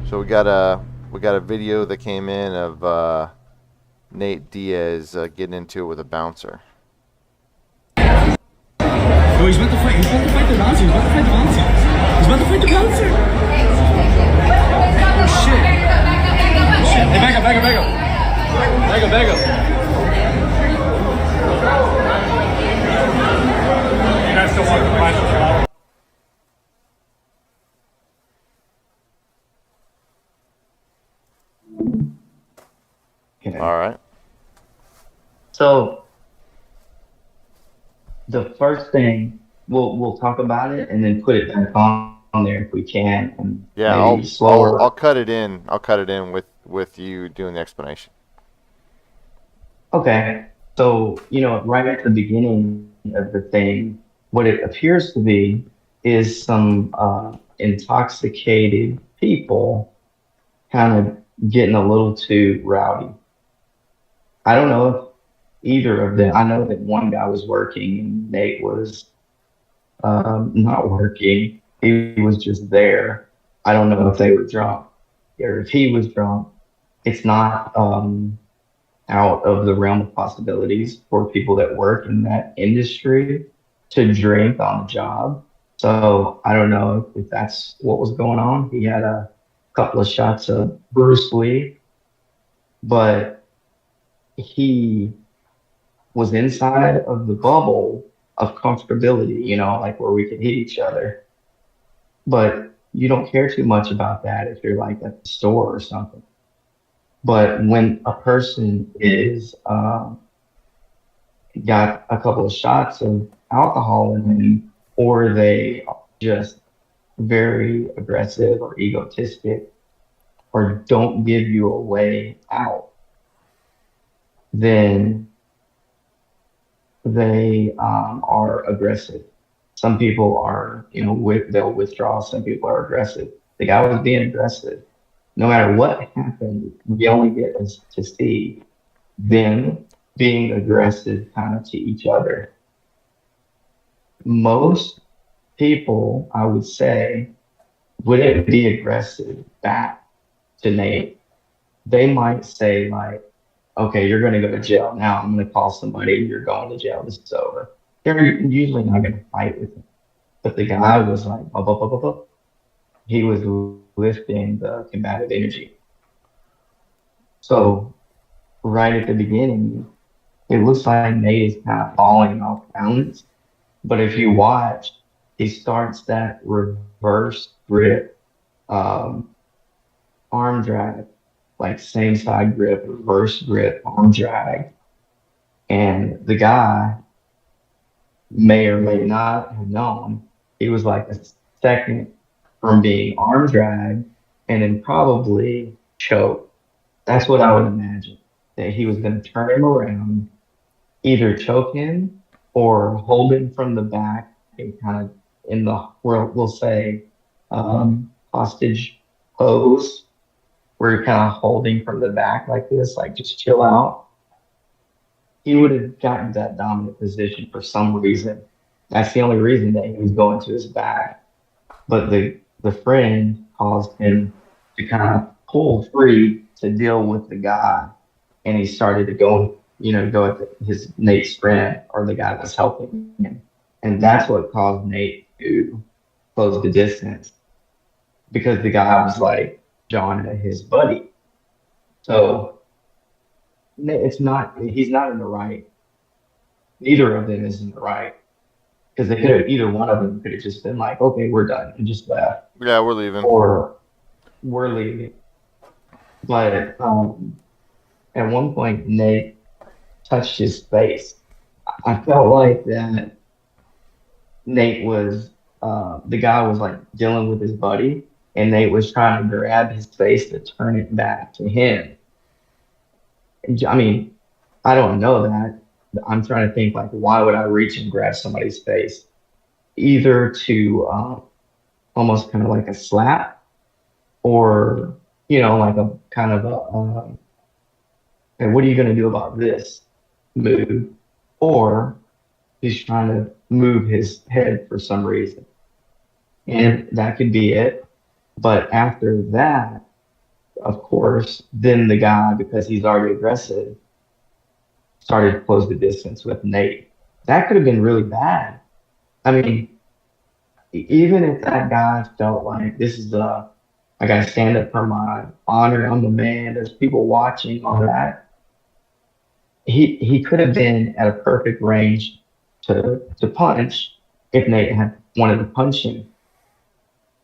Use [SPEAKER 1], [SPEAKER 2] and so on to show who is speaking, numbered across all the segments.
[SPEAKER 1] So we got a video that came in of Nate Diaz getting into it with a bouncer.
[SPEAKER 2] Oh, he's about to fight. He's about to fight the bouncer. He's about to fight the bouncer. He's about to fight the bouncer. Oh shit. Shit. Hey, back up, back up, back up. Back up, back up. You guys still want to fight the shot?
[SPEAKER 3] Okay.
[SPEAKER 1] All right.
[SPEAKER 3] So the first thing we'll talk about it and then put it back on there if we can, and
[SPEAKER 1] Yeah,
[SPEAKER 3] maybe
[SPEAKER 1] I'll
[SPEAKER 3] slower.
[SPEAKER 1] cut it in. I'll cut it in with you doing the explanation.
[SPEAKER 3] Okay. So, right at the beginning of the thing, what it appears to be is some intoxicated people kind of getting a little too rowdy. I don't know if either of them, I know that one guy was working and Nate was not working. He was just there. I don't know if they were drunk or if he was drunk. It's not out of the realm of possibilities for people that work in that industry to drink on the job. So I don't know if that's what was going on. He had a couple of shots of Bruce Lee, but he was inside of the bubble of comfortability, like where we could hit each other. But you don't care too much about that if you're like at the store or something. But when a person is got a couple of shots of alcohol in them, or they are just very aggressive or egotistic, or don't give you a way out, then they are aggressive. Some people are, they'll withdraw. Some people are aggressive. The guy was being aggressive. No matter what happened, we only get to see them being aggressive kind of to each other. Most people, I would say, wouldn't be aggressive back to Nate. They might say, like, okay, you're going to go to jail. Now I'm going to call somebody. You're going to jail. This is over. They're usually not going to fight with him. But the guy was like, up, up, up, up, up. He was lifting the combative energy. So right at the beginning, it looks like Nate is kind of falling off balance. But if you watch, he starts that reverse grip, um, arm drag, like same side grip, reverse grip, arm drag. And the guy may or may not have known he was like a second from being arm drag and then probably choke. That's what I would imagine. That he was going to turn him around, either choke him or hold him from the back and kind of in the, we'll say, hostage pose, where you're kind of holding from the back like this, like just chill out. He would have gotten that dominant position for some reason. That's the only reason that he was going to his back. But the friend caused him to kind of pull free to deal with the guy, and he started to go at his Nate's friend or the guy that's helping him, and that's what caused Nate to close the distance because the guy was like John at his buddy. So it's not he's not in the right. Neither of them is in the right because they could have either one of them could have just been like, okay, we're done and just left,
[SPEAKER 1] Yeah, we're leaving.
[SPEAKER 3] or we're leaving. But at one point, Nate touched his face. I felt like that Nate was the guy was like dealing with his buddy, and Nate was trying to grab his face to turn it back to him. I mean, I don't know that. I'm trying to think like, why would I reach and grab somebody's face? Either to almost kind of like a slap, or like a kind of a and what are you going to do about this move? Or he's trying to move his head for some reason. And that could be it. But after that, of course, then the guy, because he's already aggressive, started to close the distance with Nate. That could have been really bad. I mean, even if that guy felt like this is I gotta stand up for my honor, I'm the man, there's people watching, all that, he could have been at a perfect range to punch if Nate had wanted to punch him.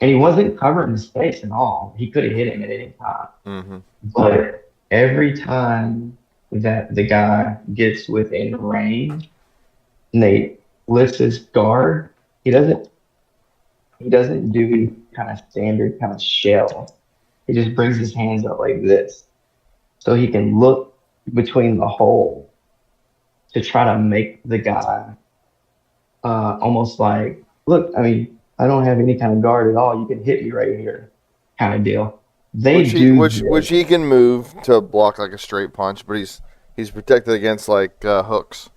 [SPEAKER 3] And he wasn't covering his face at all. He could have hit him at any time.
[SPEAKER 1] Mm-hmm.
[SPEAKER 3] But every time that the guy gets within range, Nate lifts his guard. He doesn't he doesn't do any kind of standard kind of shell. He just brings his hands up like this. So he can look between the hole to try to make the guy almost like, look, I mean, I don't have any kind of guard at all. You can hit me right here, kind of deal. They do
[SPEAKER 1] Which
[SPEAKER 3] this.
[SPEAKER 1] he can move to block like a straight punch, but he's protected against like hooks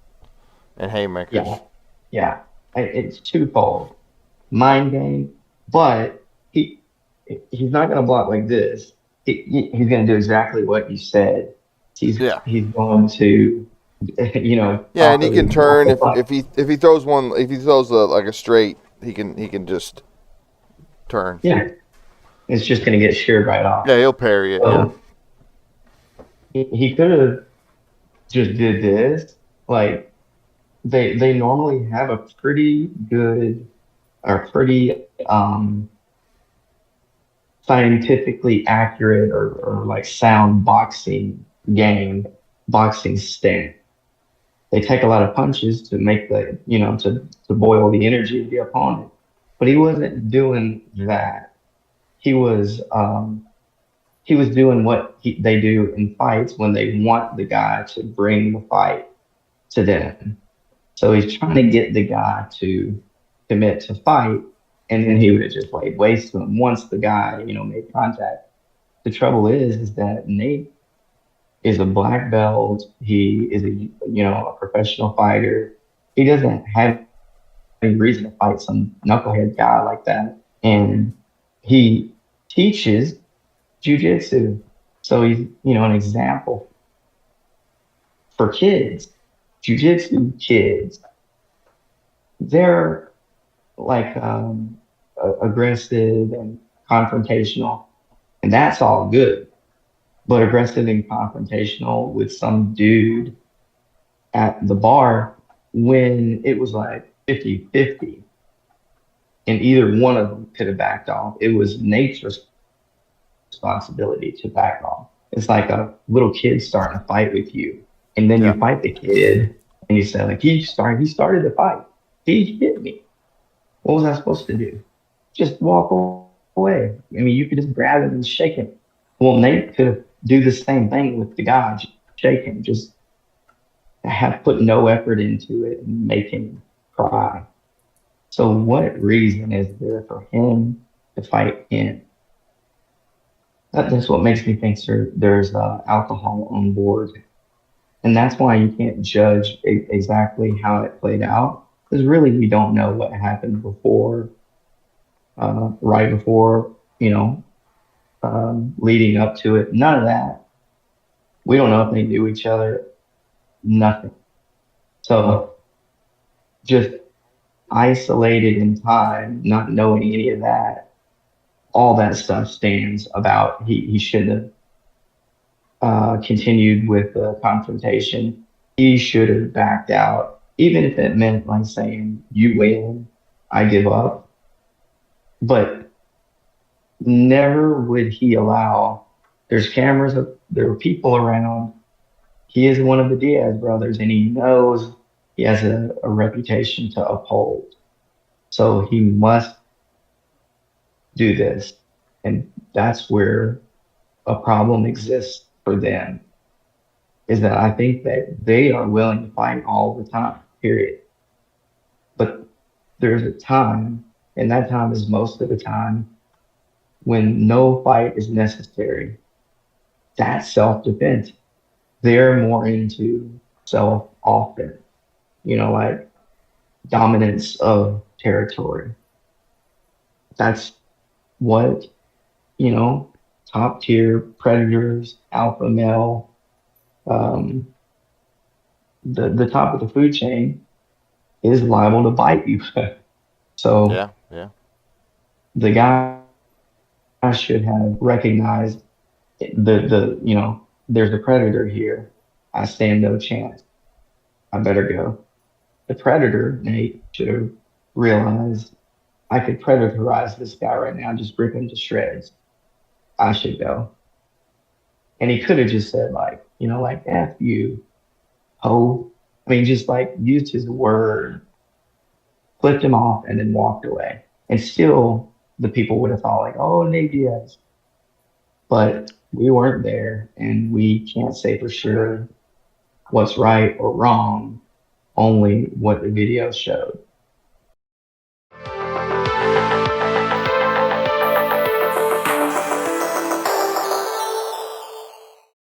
[SPEAKER 1] and haymakers.
[SPEAKER 3] Yeah, yeah. It's twofold. Mind game, but he's not going to block like this. He's going to do exactly what you said.
[SPEAKER 1] Yeah.
[SPEAKER 3] He's going to,
[SPEAKER 1] Yeah, and he can
[SPEAKER 3] block
[SPEAKER 1] turn
[SPEAKER 3] the punch.
[SPEAKER 1] if he throws one if he throws like a straight he can just turn.
[SPEAKER 3] Yeah, it's just going to get sheared right off.
[SPEAKER 1] Yeah, he'll parry it. Yeah.
[SPEAKER 3] So he could have just did this. Like they normally have a pretty good or pretty scientifically accurate or like sound boxing game, boxing stance. They take a lot of punches to make to boil the energy of the opponent. But he wasn't doing that. He was he was doing what they do in fights when they want the guy to bring the fight to them. So he's trying to get the guy to commit to fight, and then he would have just laid waste to him once the guy, made contact. The trouble is that Nate is a black belt. He is a professional fighter. He doesn't have any reason to fight some knucklehead guy like that. And he teaches jujitsu. So he's, an example for kids. Jujitsu kids, they're like aggressive and confrontational, and that's all good. But aggressive and confrontational with some dude at the bar when it was like 50-50, and either one of them could have backed off. It was Nate's responsibility to back off. It's like a little kid starting a fight with you, and then you
[SPEAKER 1] Yeah.
[SPEAKER 3] fight the kid, and you say like he started the fight. He hit me. What was I supposed to do? Just walk away. I mean, you could just grab him and shake him. Well, Nate could do the same thing with the guy, just shake him, just have put no effort into it and make him cry. So, what reason is there for him to fight him? That's what makes me think there's alcohol on board. And that's why you can't judge exactly how it played out. Because really, we don't know what happened before, right before, leading up to it. None of that. We don't know if they knew each other. Nothing. So just isolated in time, not knowing any of that, all that stuff stands about he should have continued with the confrontation. He should have backed out, even if it meant like saying, "You win, I give up." But never would he allow. There's cameras, there are people around. He is one of the Diaz brothers, and he knows he has a reputation to uphold. So he must do this. And that's where a problem exists for them, is that I think that they are willing to fight all the time, period. But there's a time, and that time is most of the time, when no fight is necessary. That's self-defense. They're more into self-offense, like dominance of territory. That's what, top tier predators, alpha male, um, the top of the food chain is liable to bite you. So
[SPEAKER 1] Yeah, yeah,
[SPEAKER 3] the guy should have recognized there's a predator here. I stand no chance. I better go. The predator, Nate, should have realized I could predatorize this guy right now, just rip him to shreds. I should go. And he could have just said like, like F you, ho. I mean, just like used his word, flipped him off, and then walked away. And still the people would have thought like, oh, Nate Diaz. But we weren't there and we can't say for sure what's right or wrong, only what the video showed.